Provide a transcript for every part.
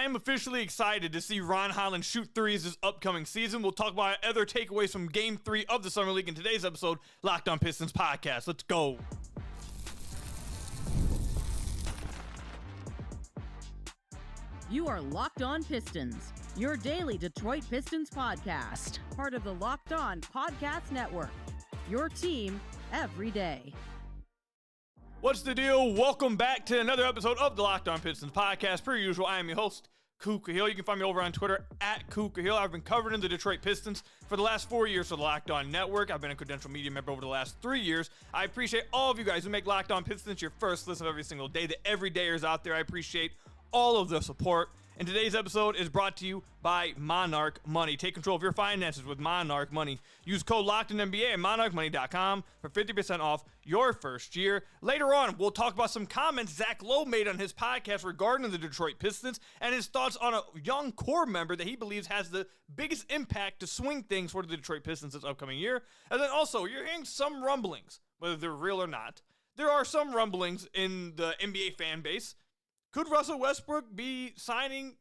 am officially excited to see Ron Holland shoot threes this upcoming season. We'll talk about other takeaways from Game 3 of the Summer League in today's episode, Locked On Pistons Podcast. Let's go. You are Locked On Pistons, your daily Detroit Pistons podcast. Part of the Locked On Podcast Network, your team every day. What's the deal? Welcome back to another episode of the Locked On Pistons podcast. Per usual, I am your host, Ku Khahil. You can find me over on Twitter at Ku Khahil. I've been covering the Detroit Pistons for the last 4 years for the Locked On Network. I've been a credential media member over the last 3 years. I appreciate all of you guys who make Locked On Pistons your first listen every single day. The everydayers out there, I appreciate all of the support. And today's episode is brought to you by Monarch Money. Take control of your finances with Monarch Money. Use code LOCKEDONNBA at monarchmoney.com for 50% off your first year. Later on, we'll talk about some comments Zach Lowe made on his podcast regarding the Detroit Pistons and his thoughts on a young core member that he believes has the biggest impact to swing things for the Detroit Pistons this upcoming year. And then also, you're hearing some rumblings, whether they're real or not. There are some rumblings in the NBA fan base. Could Russell Westbrook be signing,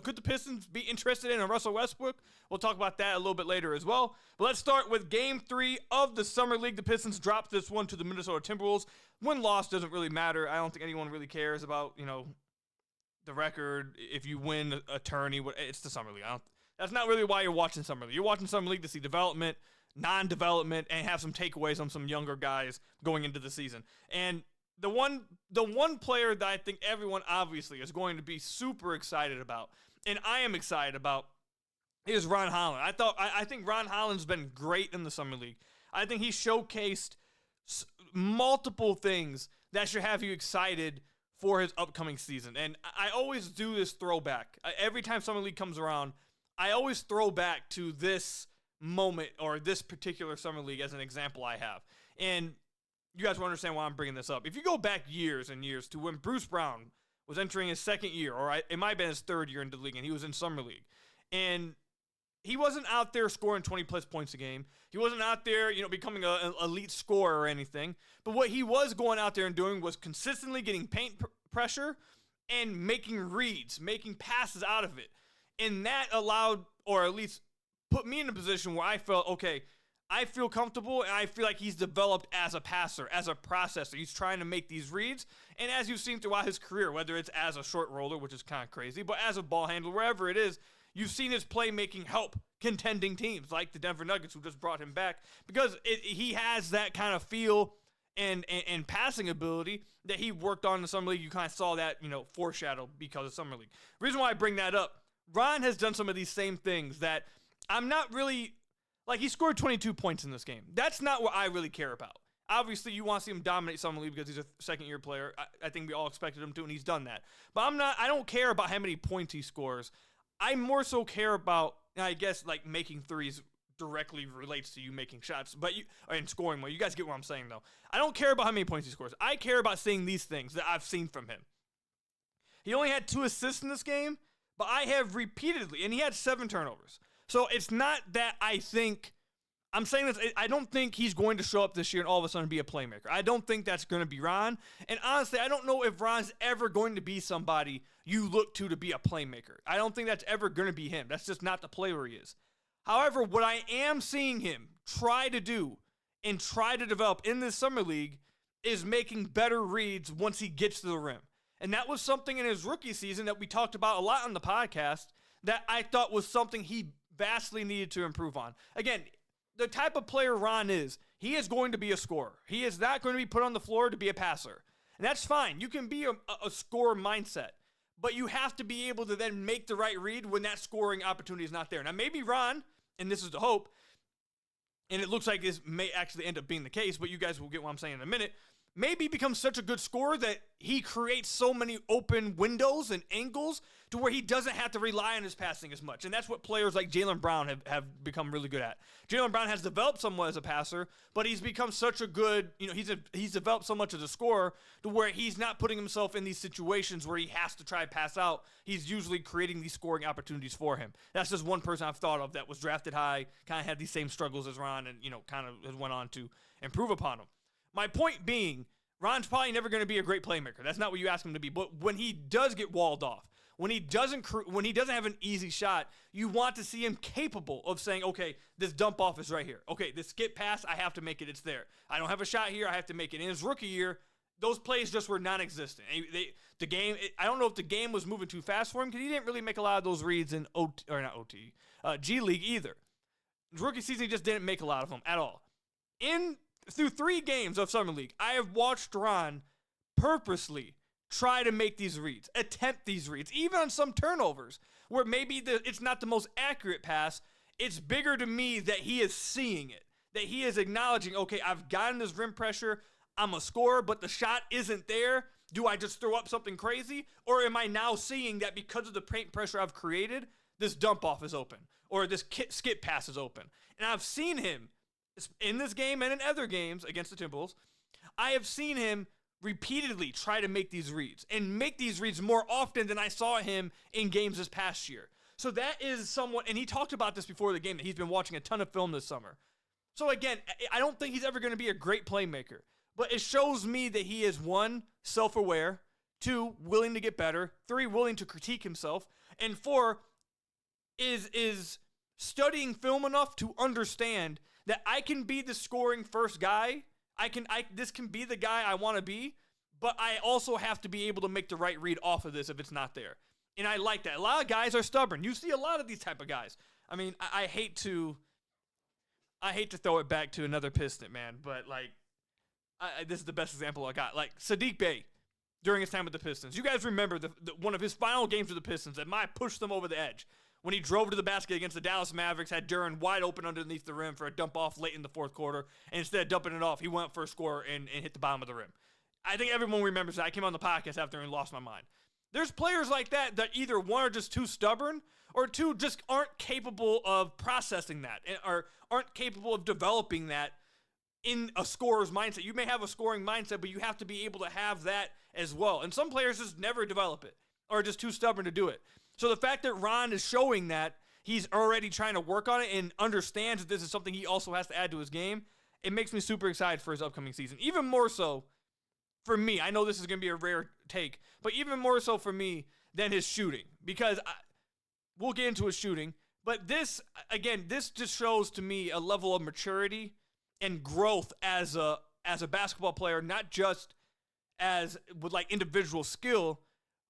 could the Pistons be interested in a Russell Westbrook? We'll talk about that a little bit later as well. But let's start with Game 3 of the Summer League. The Pistons dropped this one to the Minnesota Timberwolves. Win-loss doesn't really matter. I don't think anyone really cares about, the record. If you win a tourney, it's the Summer League. That's not really why you're watching Summer League. You're watching Summer League to see development, non-development, and have some takeaways on some younger guys going into the season. And the one player that I think everyone obviously is going to be super excited about, and I am excited about, is Ron Holland. I think Ron Holland's been great in the Summer League. I think he showcased multiple things that should have you excited for his upcoming season. And I always do this throwback. Every time Summer League comes around, I always throw back to this moment or this particular Summer League as an example I have. And you guys will understand why I'm bringing this up. If you go back years and years to when Bruce Brown was entering his second year, or it might have been his third year into the league, and he was in Summer League, and he wasn't out there scoring 20-plus points a game. He wasn't out there, becoming an elite scorer or anything. But what he was going out there and doing was consistently getting paint pressure and making reads, making passes out of it. And that allowed, or at least put me in a position where I felt, okay, I feel comfortable, and I feel like he's developed as a passer, as a processor. He's trying to make these reads, and as you've seen throughout his career, whether it's as a short roller, which is kind of crazy, but as a ball handler, wherever it is, you've seen his playmaking help contending teams like the Denver Nuggets, who just brought him back, because he has that kind of feel and passing ability that he worked on in the Summer League. You kind of saw that, foreshadowed because of Summer League. The reason why I bring that up, Ron has done some of these same things that I'm not really... Like, he scored 22 points in this game. That's not what I really care about. Obviously, you want to see him dominate Summer League because he's a second-year player. I think we all expected him to, and he's done that. But I don't care about how many points he scores. I more so care about, I guess, like, making threes directly relates to you making shots and scoring more. You guys get what I'm saying, though. I don't care about how many points he scores. I care about seeing these things that I've seen from him. He only had 2 assists in this game, but I have repeatedly, and he had 7 turnovers. So it's not that I'm saying this, I don't think he's going to show up this year and all of a sudden be a playmaker. I don't think that's going to be Ron. And honestly, I don't know if Ron's ever going to be somebody you look to be a playmaker. I don't think that's ever going to be him. That's just not the player he is. However, what I am seeing him try to do and try to develop in this Summer League is making better reads once he gets to the rim. And that was something in his rookie season that we talked about a lot on the podcast that I thought was something he vastly needed to improve on. Again, the type of player Ron is, he is going to be a scorer. He is not going to be put on the floor to be a passer. And that's fine. You can be a scorer mindset, but you have to be able to then make the right read when that scoring opportunity is not there. Now, maybe Ron, and this is the hope, and it looks like this may actually end up being the case, but you guys will get what I'm saying in a minute, maybe becomes such a good scorer that he creates so many open windows and angles to where he doesn't have to rely on his passing as much. And that's what players like Jaylen Brown have become really good at. Jaylen Brown has developed somewhat as a passer, but he's become such a good, he's developed so much as a scorer to where he's not putting himself in these situations where he has to try to pass out. He's usually creating these scoring opportunities for him. That's just one person I've thought of that was drafted high, kind of had these same struggles as Ron, and, kind of has went on to improve upon them. My point being, Ron's probably never going to be a great playmaker. That's not what you ask him to be. But when he does get walled off, when he doesn't have an easy shot, you want to see him capable of saying, okay, this dump off is right here. Okay, this skip pass, I have to make it. It's there. I don't have a shot here. I have to make it. In his rookie year, those plays just were non-existent. I don't know if the game was moving too fast for him because he didn't really make a lot of those reads in G League either. His rookie season, he just didn't make a lot of them at all. Through 3 games of Summer League, I have watched Ron purposely try to make these reads, attempt these reads, even on some turnovers where maybe it's not the most accurate pass. It's bigger to me that he is seeing it, that he is acknowledging, okay, I've gotten this rim pressure, I'm a scorer, but the shot isn't there. Do I just throw up something crazy? Or am I now seeing that because of the paint pressure I've created, this dump off is open or this skip pass is open? And I've seen him in this game and in other games against the Timberwolves. I have seen him repeatedly try to make these reads and make these reads more often than I saw him in games this past year. So that is somewhat, and he talked about this before the game, that he's been watching a ton of film this summer. So again, I don't think he's ever going to be a great playmaker, but it shows me that he is 1, self-aware, 2, willing to get better, 3, willing to critique himself, and 4, is studying film enough to understand that I can be the scoring first guy. This can be the guy I want to be, but I also have to be able to make the right read off of this if it's not there. And I like that. A lot of guys are stubborn. You see a lot of these type of guys. I mean, I hate to throw it back to another Piston, man, but like, this is the best example I got. Like Sadique Bay during his time with the Pistons. You guys remember one of his final games with the Pistons that might push them over the edge when he drove to the basket against the Dallas Mavericks, had Duren wide open underneath the rim for a dump off late in the fourth quarter, and instead of dumping it off, he went for a score and hit the bottom of the rim. I think everyone remembers that. I came on the podcast after and lost my mind. There's players like that either 1 are just too stubborn, or 2 just aren't capable of processing that, or aren't capable of developing that in a scorer's mindset. You may have a scoring mindset, but you have to be able to have that as well. And some players just never develop it, or are just too stubborn to do it. So the fact that Ron is showing that he's already trying to work on it and understands that this is something he also has to add to his game, it makes me super excited for his upcoming season. Even more so for me. I know this is going to be a rare take, but even more so for me than his shooting, because we'll get into his shooting. But this just shows to me a level of maturity and growth as a basketball player, not just as with like individual skill,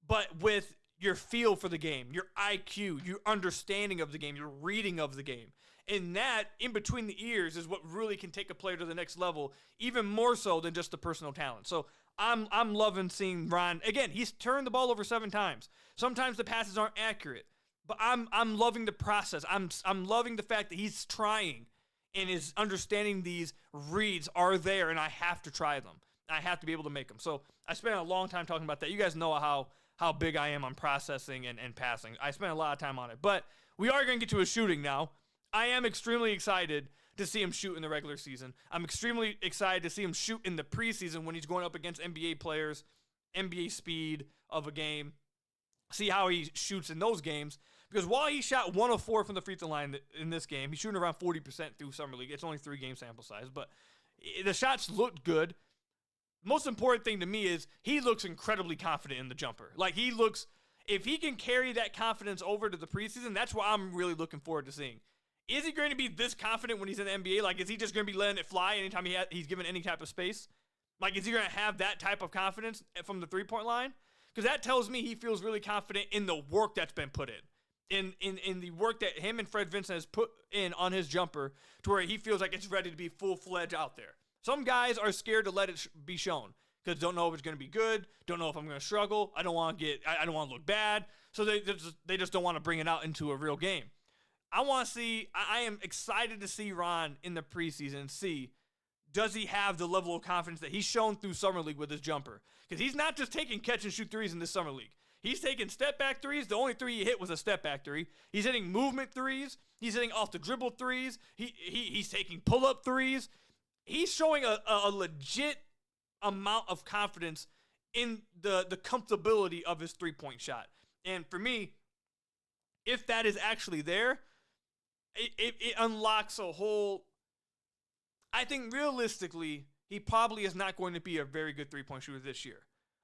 but with your feel for the game, your IQ, your understanding of the game, your reading of the game. And that, in between the ears, is what really can take a player to the next level, even more so than just the personal talent. So I'm loving seeing Ron. Again, he's turned the ball over 7 times. Sometimes the passes aren't accurate, but I'm loving the process. I'm loving the fact that he's trying and is understanding these reads are there, and I have to try them. I have to be able to make them. So I spent a long time talking about that. You guys know how big I am on processing and passing. I spent a lot of time on it. But we are going to get to his shooting now. I am extremely excited to see him shoot in the regular season. I'm extremely excited to see him shoot in the preseason when he's going up against NBA players, NBA speed of a game, see how he shoots in those games. Because while he shot 1 of 4 from the free throw line in this game, he's shooting around 40% through Summer League. It's only 3-game sample size, but the shots looked good. Most important thing to me is he looks incredibly confident in the jumper. Like, he looks, if he can carry that confidence over to the preseason, that's what I'm really looking forward to seeing. Is he going to be this confident when he's in the NBA? Like, is he just going to be letting it fly anytime he's given any type of space? Like, is he going to have that type of confidence from the three-point line? Because that tells me he feels really confident in the work that's been put in the work that him and Fred Vincent has put in on his jumper, to where he feels like it's ready to be full-fledged out there. Some guys are scared to let it be shown because don't know if it's going to be good, don't know if I'm going to struggle, I don't want to look bad, so they just don't want to bring it out into a real game. I am excited to see Ron in the preseason and see, does he have the level of confidence that he's shown through Summer League with his jumper? Because he's not just taking catch and shoot threes in this Summer League. He's taking step back threes. The only 3 he hit was a step back 3. He's hitting movement threes. He's hitting off the dribble threes. He's taking pull up threes. He's showing a legit amount of confidence in the comfortability of his 3-point shot. And for me, if that is actually there, it unlocks a whole. I think realistically, he probably is not going to be a very good 3-point shooter this year.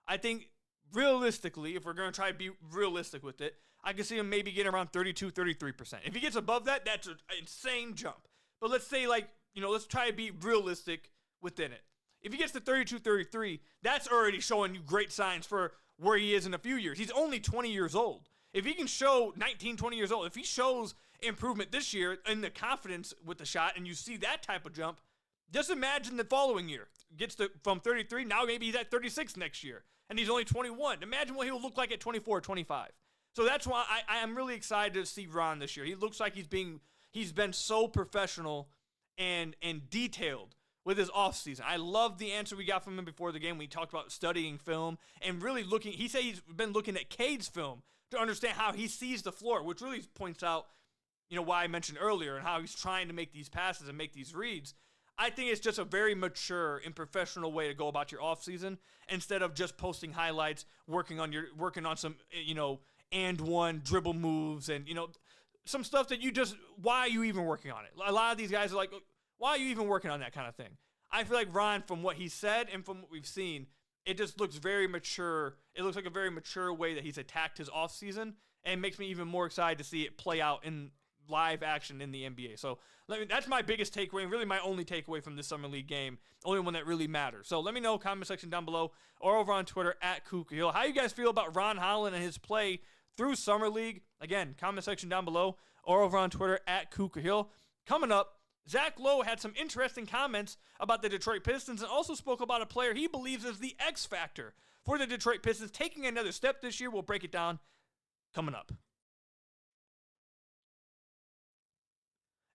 I think realistically, if we're going to try to be realistic with it, I can see him maybe getting around 32, 33%. If he gets above that, that's an insane jump. But let's say, like, let's try to be realistic within it. If he gets to 32, 33, that's already showing you great signs for where he is in a few years. He's only 20 years old. If he can show 19, 20 years old, if he shows improvement this year in the confidence with the shot and you see that type of jump, just imagine the following year. Gets from 33, now maybe he's at 36 next year, and he's only 21. Imagine what he'll look like at 24, 25. So that's why I am really excited to see Ron this year. He looks like he's been so professional and detailed with his offseason. I love the answer we got from him before the game. We talked about studying film and really looking. He said he's been looking at Cade's film to understand how he sees the floor, which really points out, why I mentioned earlier and how he's trying to make these passes and make these reads. I think it's just a very mature and professional way to go about your offseason instead of just posting highlights, working on some, and one dribble moves and, some stuff that why are you even working on it? A lot of these guys are like, why are you even working on that kind of thing? I feel like Ron, from what he said and from what we've seen, it just looks very mature. It looks like a very mature way that he's attacked his offseason, and it makes me even more excited to see it play out in live action in the NBA. So that's my biggest takeaway, and really my only takeaway from this Summer League game, only one that really matters. So let me know, comment section down below, or over on Twitter at Ku Khahil, how you guys feel about Ron Holland and his play through Summer League. Again, comment section down below, or over on Twitter at Ku Khahil. Coming up, Zach Lowe had some interesting comments about the Detroit Pistons and also spoke about a player he believes is the X factor for the Detroit Pistons, taking another step this year. We'll break it down coming up.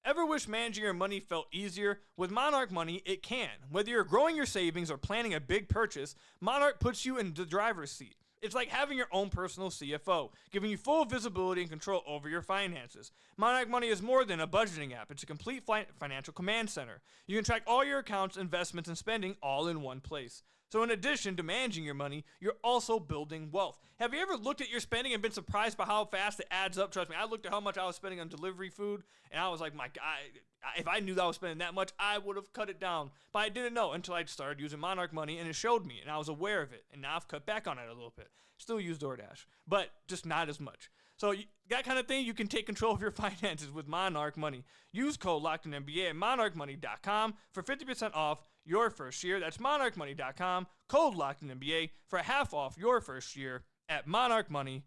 Ever wish managing your money felt easier? With Monarch Money, it can. Whether you're growing your savings or planning a big purchase, Monarch puts you in the driver's seat. It's like having your own personal CFO, giving you full visibility and control over your finances. Monarch Money is more than a budgeting app. It's a complete financial command center. You can track all your accounts, investments, and spending all in one place. So in addition to managing your money, you're also building wealth. Have you ever looked at your spending and been surprised by how fast it adds up? Trust me, I looked at how much I was spending on delivery food, and I was like, my God, if I knew that I was spending that much, I would have cut it down. But I didn't know until I started using Monarch Money, and it showed me, and I was aware of it. And now I've cut back on it a little bit. Still use DoorDash, but just not as much. So that kind of thing, you can take control of your finances with Monarch Money. Use code LOCKEDONNBA at monarchmoney.com for 50% off your first year. That's monarchmoney.com, code LOCKEDONNBA for half off your first year at monarchmoney.com.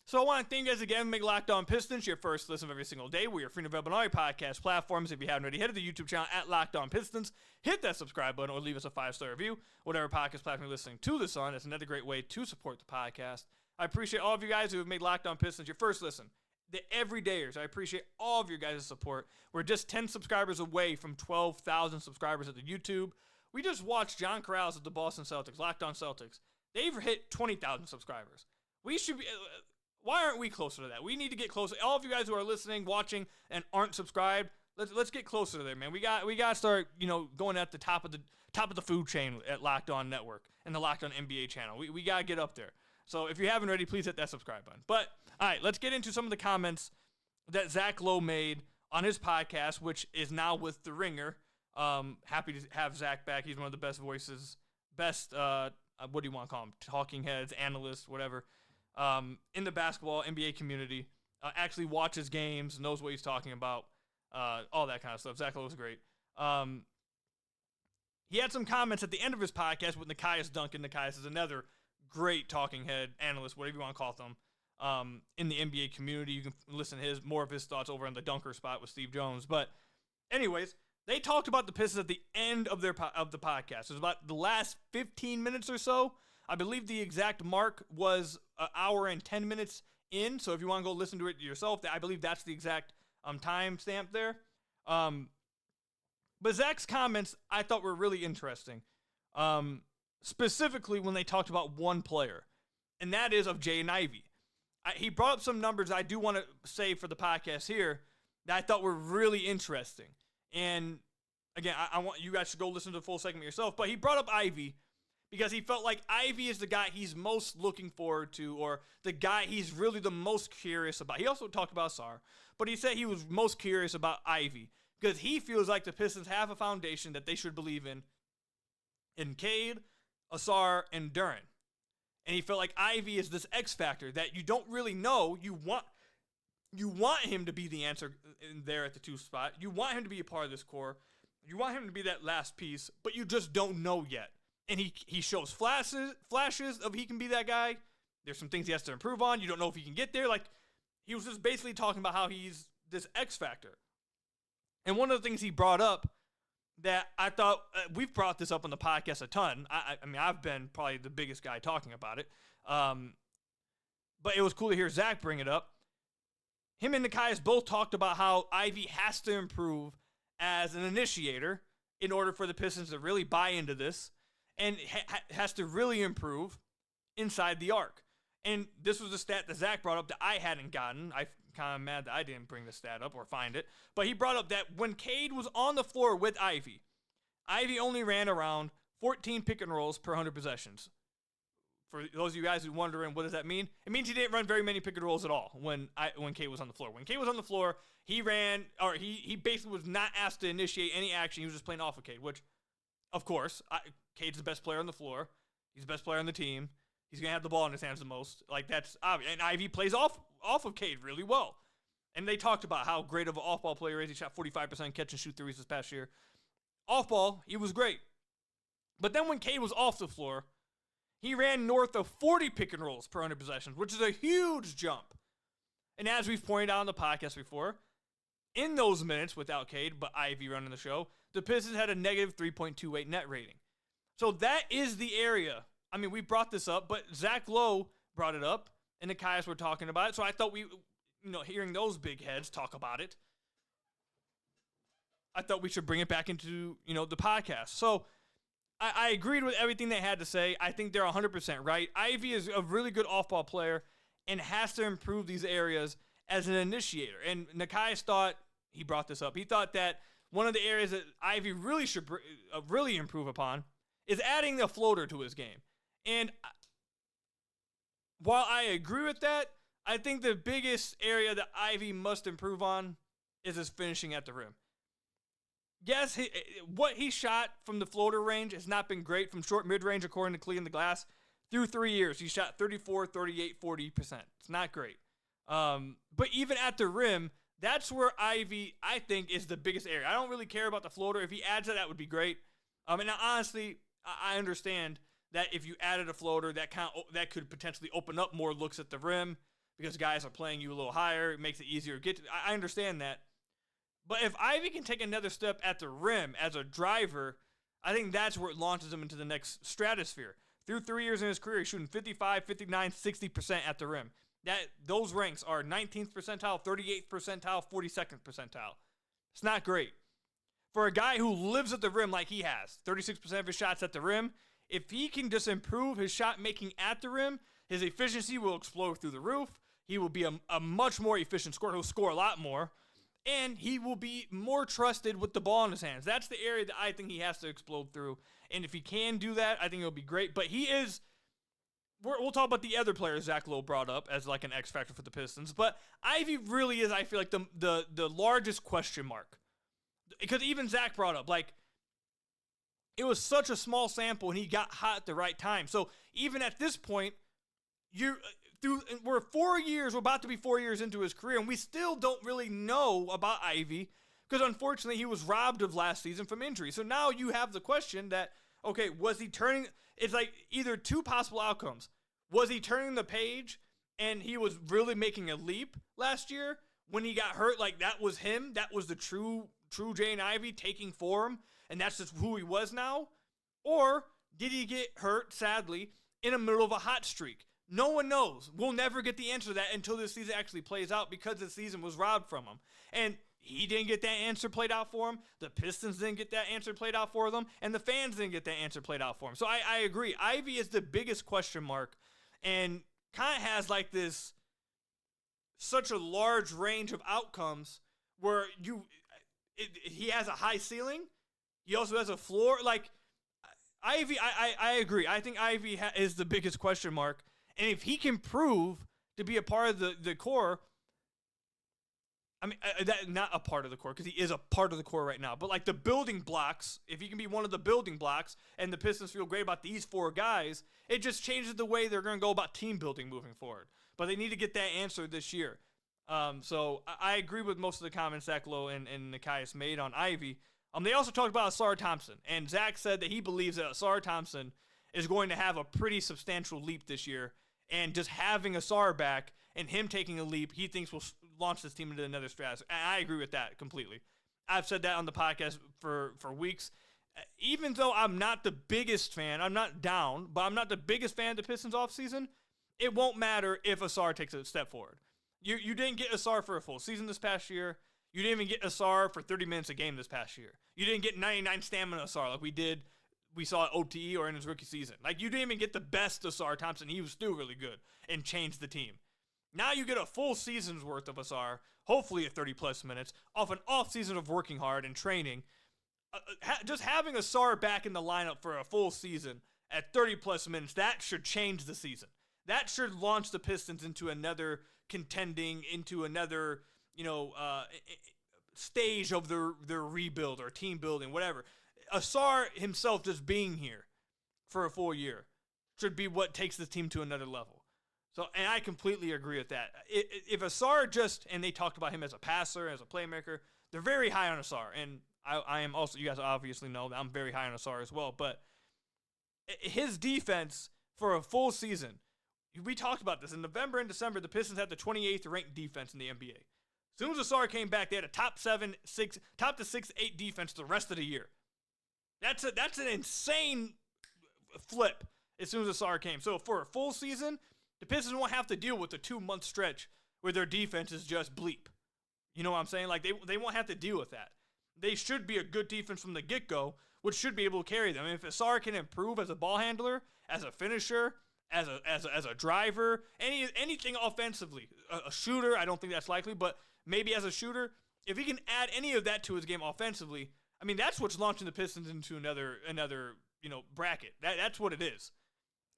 So I want to thank you guys again. Make Locked On Pistons your first listen of every single day. We are free and available on all your podcast platforms. If you haven't already, head to the YouTube channel at Locked On Pistons. Hit that subscribe button or leave us a 5-star review. Whatever podcast platform you're listening to this on, it's another great way to support the podcast. I appreciate all of you guys who have made Locked On Pistons your first listen. The everydayers, I appreciate all of your guys' support. We're just 10 subscribers away from 12,000 subscribers at the YouTube. We just watched John Corrales of the Boston Celtics, Locked On Celtics. They've hit 20,000 subscribers. We should be... Why aren't we closer to that? We need to get closer. All of you guys who are listening, watching, and aren't subscribed, let's get closer to there, man. We got to start, going at the top of the food chain at Locked On Network and the Locked On NBA channel. We got to get up there. So if you haven't already, please hit that subscribe button. But all right, let's get into some of the comments that Zach Lowe made on his podcast, which is now with The Ringer. Happy to have Zach back. He's one of the best voices, what do you want to call him? Talking heads, analysts, whatever. In the basketball NBA community, actually watches games, knows what he's talking about, all that kind of stuff. Zach Lowe was great. He had some comments at the end of his podcast with Nekias Duncan. Nekias is another great talking head, analyst, whatever you want to call them, in the NBA community. You can listen to more of his thoughts over on the Dunker Spot with Steve Jones. But anyways, they talked about the Pistons at the end of the podcast. It was about the last 15 minutes or so. I believe the exact mark was an hour and 10 minutes in. So if you want to go listen to it yourself, I believe that's the exact time stamp there. But Zach's comments I thought were really interesting. Specifically when they talked about one player, and that is of Jaden Ivey. He brought up some numbers I do want to say for the podcast here that I thought were really interesting. And again, I want you guys to go listen to the full segment yourself, but he brought up Ivey because he felt like Ivey is the guy he's most looking forward to, or the guy he's really the most curious about. He also talked about Ausar, but he said he was most curious about Ivey because he feels like the Pistons have a foundation that they should believe in in Cade, Ausar, and Duren. And he felt like Ivey is this X factor that you don't really know. You want him to be the answer in there at the 2 spot. You want him to be a part of this core. You want him to be that last piece, but you just don't know yet. And he shows flashes of he can be that guy. There's some things he has to improve on. You don't know if he can get there. Like, he was just basically talking about how he's this X factor. And one of the things he brought up that I thought, we've brought this up on the podcast a ton. I mean, I've been probably the biggest guy talking about it. But it was cool to hear Zach bring it up. Him and Nekias both talked about how Ivey has to improve as an initiator in order for the Pistons to really buy into this, and has to really improve inside the arc. And this was a stat that Zach brought up that I hadn't gotten. I'm kind of mad that I didn't bring the stat up or find it. But he brought up that when Cade was on the floor with Ivey only ran around 14 pick and rolls per 100 possessions. For those of you guys who are wondering, what does that mean? It means he didn't run very many pick and rolls at all when Cade was on the floor. When Cade was on the floor, he basically was not asked to initiate any action. He was just playing off of Cade, which, of course, Cade's the best player on the floor. He's the best player on the team. He's going to have the ball in his hands the most. Like, that's obvious. And Ivey plays off of Cade really well. And they talked about how great of an off-ball player he is. He shot 45% catch and shoot threes this past year. Off-ball, he was great. But then when Cade was off the floor, he ran north of 40 pick and rolls per 100 possessions, which is a huge jump. And as we've pointed out on the podcast before, in those minutes without Cade, but Ivey running the show, the Pistons had a negative 3.28 net rating. So that is the area. I mean, we brought this up, but Zach Lowe brought it up, and the Nekias were talking about it. So I thought hearing those big heads talk about it, I thought we should bring it back into, the podcast. So I agreed with everything they had to say. I think they're 100% right. Ivey is a really good off-ball player and has to improve these areas as an initiator. And Nekias thought, he brought this up, he thought that one of the areas that Ivey really should really improve upon is adding a floater to his game. And while I agree with that, I think the biggest area that Ivey must improve on is his finishing at the rim. Yes, what he shot from the floater range has not been great from short mid-range, according to Clean the Glass. Through 3 years, he shot 34, 38, 40%. It's not great. But even at the rim, that's where Ivey, I think, is the biggest area. I don't really care about the floater. If he adds it, that would be great. And now, honestly, I understand that if you added a floater, that could potentially open up more looks at the rim because guys are playing you a little higher. It makes it easier to get to. I understand that. But if Ivey can take another step at the rim as a driver, I think that's where it launches him into the next stratosphere. Through 3 years in his career, he's shooting 55, 59, 60% at the rim. Those ranks are 19th percentile, 38th percentile, 42nd percentile. It's not great. For a guy who lives at the rim like he has, 36% of his shots at the rim, if he can just improve his shot making at the rim, his efficiency will explode through the roof. He will be a much more efficient scorer. He'll score a lot more. And he will be more trusted with the ball in his hands. That's the area that I think he has to explode through. And if he can do that, I think it'll be great. But he is, we'll talk about the other players Zach Lowe brought up as like an X factor for the Pistons. But Ivey really is, I feel like, the largest question mark. Because even Zach brought up, like, it was such a small sample and he got hot at the right time. So even at this point, we're 4 years, we're about to be 4 years into his career, and we still don't really know about Ivey because unfortunately he was robbed of last season from injury. So now you have the question that, okay, was he turning, it's like either two possible outcomes. Was he turning the page and he was really making a leap last year when he got hurt? Like that was him, that was the true Jaden Ivey taking form, and that's just who he was now? Or did he get hurt, sadly, in the middle of a hot streak? No one knows. We'll never get the answer to that until this season actually plays out because the season was robbed from him. And he didn't get that answer played out for him. The Pistons didn't get that answer played out for them. And the fans didn't get that answer played out for him. So I agree. Ivey is the biggest question mark and kind of has like this such a large range of outcomes where he has a high ceiling. He also has a floor. Like Ivey, I agree. I think Ivey is the biggest question mark. And if he can prove to be a part of the core, I mean, that not a part of the core because he is a part of the core right now. But like the building blocks, if he can be one of the building blocks, and the Pistons feel great about these 4 guys, it just changes the way they're going to go about team building moving forward. But they need to get that answer this year. So I agree with most of the comments Zach Lowe and Nekias made on Ivey. They also talked about Ausar Thompson, and Zach said that he believes that Ausar Thompson is going to have a pretty substantial leap this year, and just having Ausar back and him taking a leap, he thinks will launch this team into another stratosphere. And I agree with that completely. I've said that on the podcast for weeks. Even though I'm not the biggest fan, I'm not down, but I'm not the biggest fan of the Pistons offseason, it won't matter if Ausar takes a step forward. You didn't get Ausar for a full season this past year. You didn't even get Ausar for 30 minutes a game this past year. You didn't get 99 stamina Ausar like we saw at OTE or in his rookie season. Like, you didn't even get the best Ausar Thompson. He was still really good and changed the team. Now you get a full season's worth of Ausar, hopefully at 30-plus minutes, off an off-season of working hard and training. Just having Ausar back in the lineup for a full season at 30-plus minutes, that should change the season. That should launch the Pistons into another contending, into another, stage of their rebuild or team building, whatever. Ausar himself just being here for a full year should be what takes the team to another level. So, and I completely agree with that. If Ausar and they talked about him as a passer, as a playmaker, they're very high on Ausar. And I am also, you guys obviously know that I'm very high on Ausar as well. But his defense for a full season, we talked about this. In November and December, the Pistons had the 28th ranked defense in the NBA. As soon as Ausar came back, they had a top to 6-8 defense the rest of the year. That's an insane flip as soon as Ausar came. So for a full season, the Pistons won't have to deal with a 2-month stretch where their defense is just bleep. You know what I'm saying? Like, they won't have to deal with that. They should be a good defense from the get-go, which should be able to carry them. And if Ausar can improve as a ball handler, as a finisher, as a driver, anything offensively, a shooter, I don't think that's likely, but maybe as a shooter, if he can add any of that to his game offensively, I mean, that's what's launching the Pistons into another bracket. That's what it is.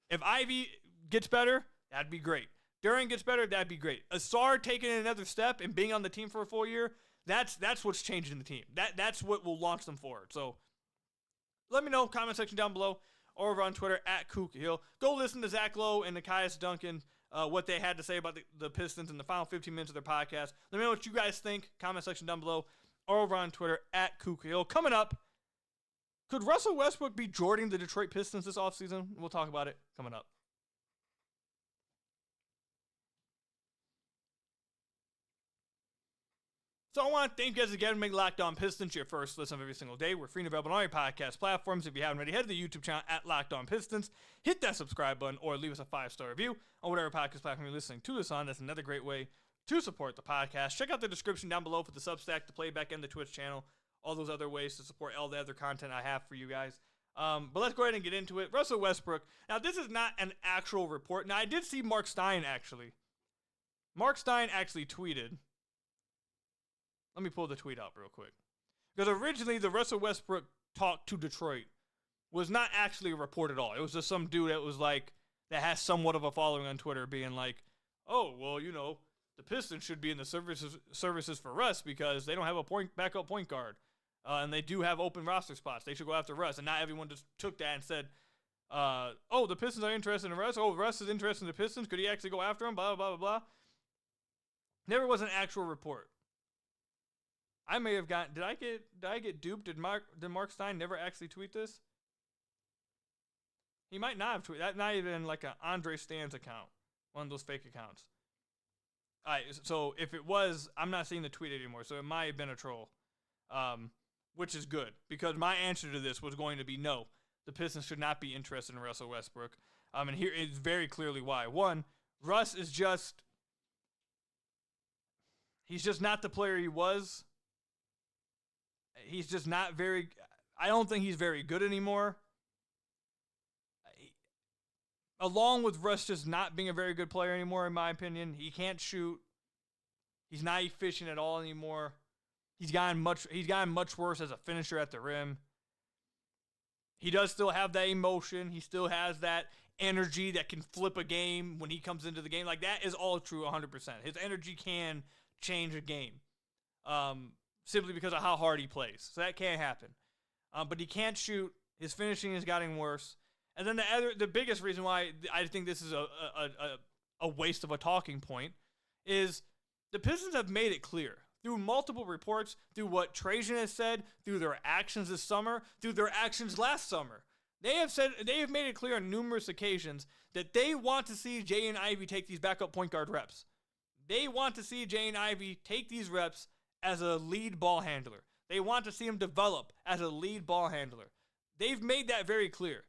If Ivey gets better, that'd be great. Duran gets better, that'd be great. Ausar taking another step and being on the team for a full year, that's what's changing the team. That's what will launch them forward. So let me know, comment section down below, or over on Twitter at Ku Khahil. Go listen to Zach Lowe and Nekias Duncan, what they had to say about the Pistons in the final 15 minutes of their podcast. Let me know what you guys think. Comment section down below, or over on Twitter at Ku Khahil. Coming up, could Russell Westbrook be Jordan the Detroit Pistons this offseason? We'll talk about it coming up. So I want to thank you guys again for making Locked On Pistons your first listen of every single day. We're free and available on all your podcast platforms. If you haven't already, head to the YouTube channel at Locked On Pistons. Hit that subscribe button or leave us a 5-star review on whatever podcast platform you're listening to this on. That's another great way to support the podcast. Check out the description down below for the Substack, the Playback, and the Twitch channel. All those other ways to support all the other content I have for you guys. But let's go ahead and get into it. Russell Westbrook. Now, this is not an actual report. Now, I did see Mark Stein, actually. Mark Stein actually tweeted. Let me pull the tweet up real quick. Because originally, the Russell Westbrook talk to Detroit was not actually a report at all. It was just some dude that was like, that has somewhat of a following on Twitter being like, oh, well, the Pistons should be in the services for Russ because they don't have a backup point guard. And they do have open roster spots. They should go after Russ. And not everyone just took that and said, oh, the Pistons are interested in Russ. Oh, Russ is interested in the Pistons. Could he actually go after him? Blah, blah, blah, blah. Never was an actual report. I may have gotten. Did I get duped? Did Mark Stein never actually tweet this? He might not have tweeted. That's not even like an Andre Stans account, one of those fake accounts. All right. So if it was, I'm not seeing the tweet anymore. So it might have been a troll, which is good because my answer to this was going to be no. The Pistons should not be interested in Russell Westbrook. And here is very clearly why. One, Russ is just. He's just not the player he was. He's just not very. I don't think he's very good anymore. Along with Russ just not being a very good player anymore, in my opinion, he can't shoot. He's not efficient at all anymore. He's gotten much worse as a finisher at the rim. He does still have that emotion. He still has that energy that can flip a game when he comes into the game. Like, that is all true 100%. His energy can change a game. simply because of how hard he plays. So that can't happen. But he can't shoot. His finishing is getting worse. And then the biggest reason why I think this is a waste of a talking point is the Pistons have made it clear through multiple reports, through what Trajan has said, through their actions this summer, through their actions last summer. They have made it clear on numerous occasions that they want to see Jaden Ivey take these backup point guard reps. They want to see Jaden Ivey take these reps as a lead ball handler. They want to see him develop as a lead ball handler. They've made that very clear.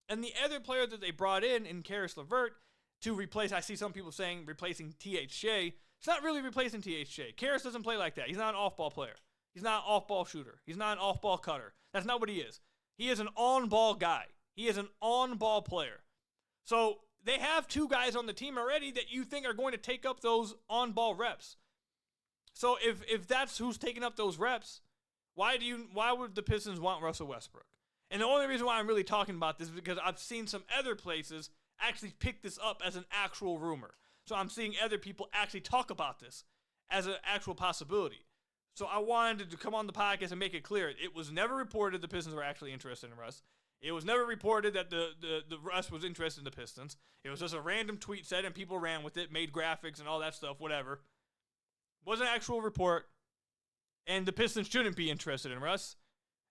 And the other player that they brought in Karis LeVert, to replace, I see some people saying replacing T.H. Shea. It's not really replacing T.H. Shea. Karis doesn't play like that. He's not an off-ball player. He's not an off-ball shooter. He's not an off-ball cutter. That's not what he is. He is an on-ball guy. He is an on-ball player. So they have two guys on the team already that you think are going to take up those on-ball reps. So if that's who's taking up those reps, why would the Pistons want Russell Westbrook? And the only reason why I'm really talking about this is because I've seen some other places actually pick this up as an actual rumor. So I'm seeing other people actually talk about this as an actual possibility. So I wanted to come on the podcast and make it clear. It was never reported the Pistons were actually interested in Russ. It was never reported that the Russ was interested in the Pistons. It was just a random tweet said and people ran with it, made graphics and all that stuff, whatever. Wasn't an actual report. And the Pistons shouldn't be interested in Russ.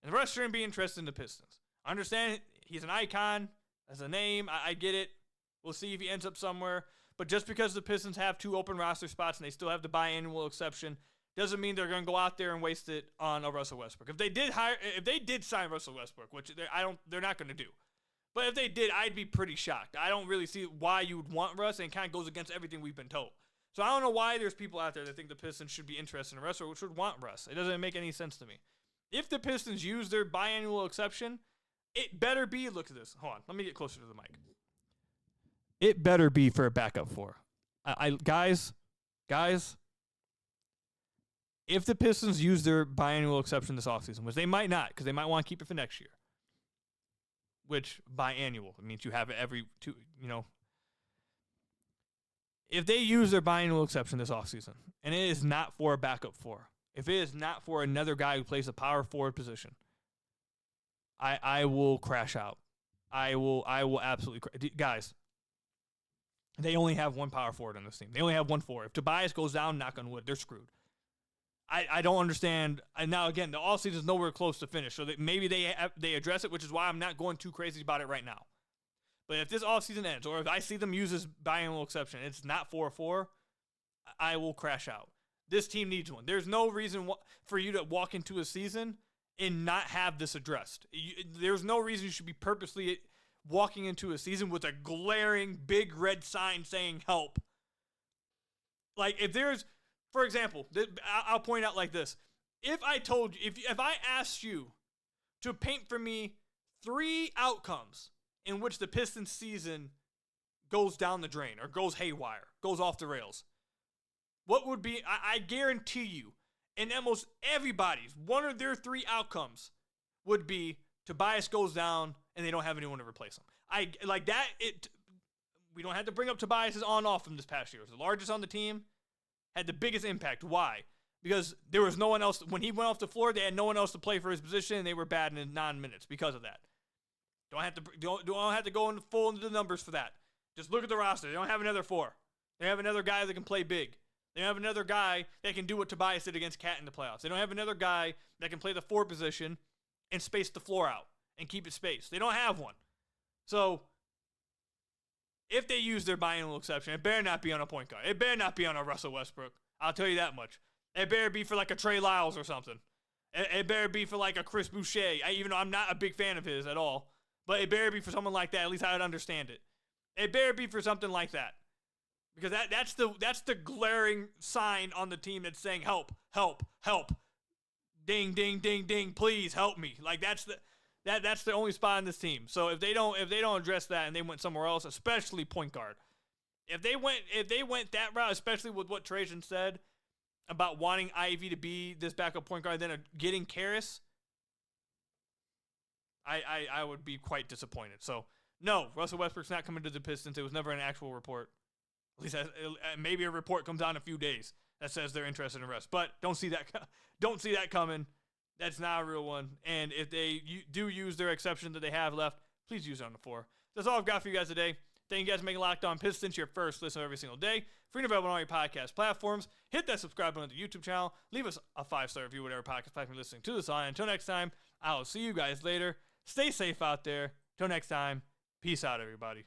And Russ shouldn't be interested in the Pistons. I understand he's an icon. As a name, I get it. We'll see if he ends up somewhere. But just because the Pistons have 2 open roster spots and they still have the biannual exception doesn't mean they're going to go out there and waste it on a Russell Westbrook. If they did sign Russell Westbrook, which they're not going to do. But if they did, I'd be pretty shocked. I don't really see why you would want Russ, and it kind of goes against everything we've been told. So I don't know why there's people out there that think the Pistons should be interested in Russ or should want Russ. It doesn't make any sense to me. If the Pistons use their biannual exception, it better be, look at this. Hold on, let me get closer to the mic. It better be for a backup 4. Guys, if the Pistons use their biannual exception this offseason, which they might not, because they might want to keep it for next year, which biannual, it means you have it every 2, If they use their biannual exception this offseason, and it is not for a backup 4, if it is not for another guy who plays a power forward position, I will crash out. I will absolutely guys, they only have one power forward on this team. They only have one forward. If Tobias goes down, knock on wood, they're screwed. I don't understand. And now, again, the offseason is nowhere close to finish, so that maybe they address it, which is why I'm not going too crazy about it right now. But if this offseason ends, or if I see them use this biannual exception, it's not 4-4, I will crash out. This team needs one. There's no reason for you to walk into a season and not have this addressed. There's no reason you should be purposely walking into a season with a glaring big red sign saying help. Like, if there's, for example, I'll point out like this. If I told you, if I asked you to paint for me 3 outcomes in which the Pistons season goes down the drain or goes haywire, goes off the rails, what would be, I guarantee you, in almost everybody's, one of their 3 outcomes would be Tobias goes down and they don't have anyone to replace him. We don't have to bring up Tobias' on-off from this past year. It was the largest on the team, had the biggest impact. Why? Because there was no one else. When he went off the floor, they had no one else to play for his position, and they were bad in 9 minutes because of that. Don't have to go into the numbers for that. Just look at the roster. They don't have another 4. They have another guy that can play big. They don't have another guy that can do what Tobias did against Cat in the playoffs. They don't have another guy that can play the 4 position and space the floor out and keep it spaced. They don't have one. So if they use their biannual exception, it better not be on a point guard. It better not be on a Russell Westbrook. I'll tell you that much. It better be for like a Trey Lyles or something. It better be for like a Chris Boucher, even though I'm not a big fan of his at all. But it better be for someone like that. At least I would understand it. It better be for something like that. Because that's the glaring sign on the team that's saying help, help, help. Ding, ding, ding, ding, please help me. Like that's the only spot on this team. So if they don't address that and they went somewhere else, especially point guard. If they went that route, especially with what Trajan said about wanting Ivy to be this backup point guard, then getting Karis, I would be quite disappointed. So no, Russell Westbrook's not coming to the Pistons. It was never an actual report. At least maybe a report comes out in a few days. that says they're interested in Russ. But don't see that coming. That's not a real one. And if they do use their exception that they have left, please use it on the 4. That's all I've got for you guys today. Thank you guys for making Locked On Pistons your first listen every single day. Free and available on all your podcast platforms. Hit that subscribe button on the YouTube channel. Leave us a 5-star review, whatever podcast platform you're listening to this on. Until next time, I will see you guys later. Stay safe out there. Until next time, peace out, everybody.